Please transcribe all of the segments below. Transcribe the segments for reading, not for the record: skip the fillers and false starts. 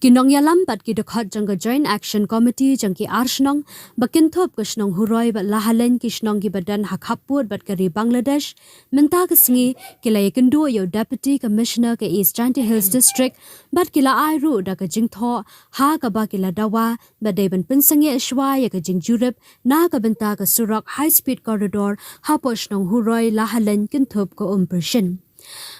Kinong yalam bat ki dekhat jangka Joint Action Committee jangki arshnong bakin thop kashnong huroi bat lahalen kishnong ki badan hakhaput bat kari Bangladesh menta kesingi kila yakendu yo Deputy Commissioner ke East Chanty Hills District bat kila airu da ka jingtho ha ka ba kila Dawa bat ban pynsangeh shwa ya ka jingjurip naka bynta ka surok high speed corridor ha poshnong huroi lahalen kin thop ko pershin.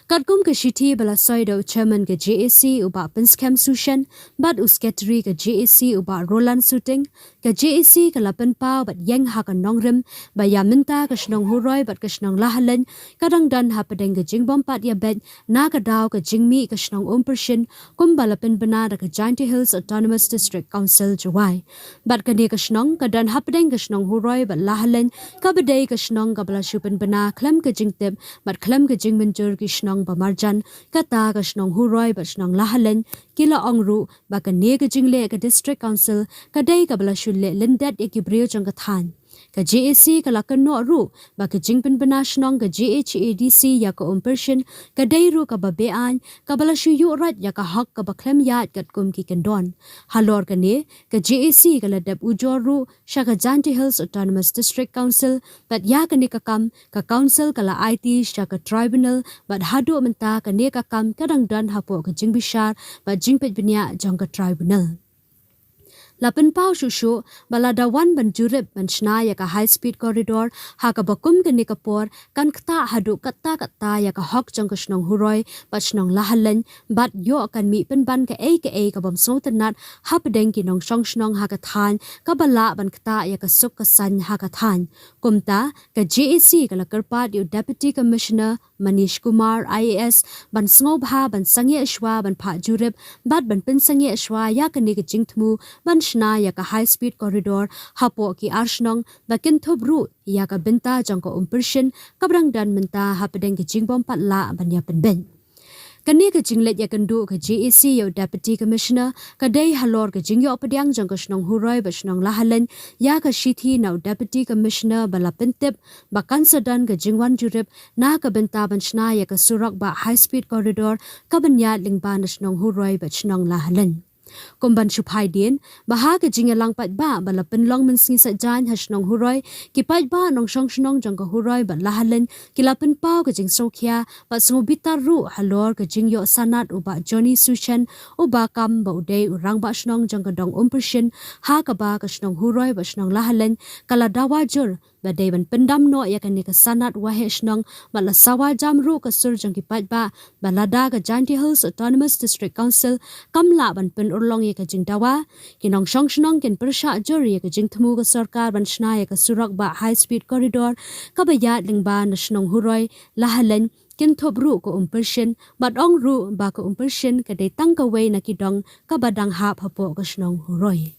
Kadkum ke shiti bala soido chairman ke JAC uba pinskam sushan bat usketri ke JAC uba Roland shooting ke JAC ke lapan pau bat yang ha ka nongrim ba yaminta ke shnong huroi bat ke shnong lahalen kadang dan ha pedeng ke jingbom pat ya bet na ka daw ke jingmi ke shnong pershin kum balapin bana da ke Chanty Hills Autonomous District Council jawai bat ke ne ke shnong ka dan ha pedeng ke shnong huroi bat lahalen ka bedai ke shnong ka bala shupin bana klam ke jingtip bat klam ke jingmenjur ki shnong Bamarjan kata ka shnong huroi ba shnong lahalen kila ongru ba ka ne ka jingle ka district council ka dai ka bala shulle lindat ekibrio jang ka than ka JAC ka lakan no ru ba ka jingpin bana shnong ka GHADC ya ka pershin ka dai ru ka babean ka bala shu yu rat ya ka hak ka ba klem yat kat kum ki kendon halor ka ne ka JAC ka ladap ujor ru sha ka Chanty Hills Autonomous District Council bat ya ka ne ka kam ka council ka la IT sha ka tribunal bat hadu menta ka ne ka kam kadang dan hapo ka jingbishar ba jingpet binya jang ka tribunal Lapan pau shushu balada wan banjurip banshna ya ka high speed corridor ha ka bakum ke nikapor kan kta hadu kata ya ka hok jang ka shnong huroi ba shnong lahalen bat yo kan mi pen ban ka ka bam so tanat ha pedeng ki nong shong shnong ha ka than ka bala ban kta ya ka suk ka san ha ka than kumta ka JAC ka la karpat yo Deputy Commissioner Manish Kumar IAS ban sngob ha ban sangeh shwa ban pha jurip bat ban pynsangeh shwa ya ka ni ka jingthmu ban shna ya ka high speed corridor hapo ki arshnong bakin thobru ya ka bynta jangko pershin kabrang dan menta hapedeng ki jingbom patla banya penben kani ka jinglet ya kandu ka JAC yo Deputy Commissioner ka dai halor ka jingyo pediang jangko shnong huroi ba shnong lahalen ya ka shithi now Deputy Commissioner bala pentip bakan sadan ka jingwan jurip na ka bynta ban shna ya ka surok ba high speed corridor ka banya lingba na shnong huroi ba shnong lahalen Kumban shupai din baha ke jingelang pat ba bala penlong mensi sajan hasnong huroi ki pat ba nong shong shnong jang ka huroi ba lahalen kilapen pau ke jing sokhia ba sngobita ru halor ke jingyo sanat uba Johnny Sushan uba kam ba udai urang ba shnong jang ka dong pershin ha ka ba ka shnong huroi ba shnong lahalen kala dawa jur ba deban pendam no ya kan ka sanat wahe shnong bala sawa jam ru ka sur jang ki pat ba balada ka Chanty Hills Autonomous District Council kamla ban pen long ye ka jing Dawa kinong shong shnong ken persha juri ye ka jing thmu ka sarkar ban shna ye ka surok ba high speed corridor ka ba ya lingba na shnong huroi lahalen ken thobru ko pershin bat ong ru ba ko pershin ka dei tang ka wei na ki dong ka badang hap hapo ka shnong huroi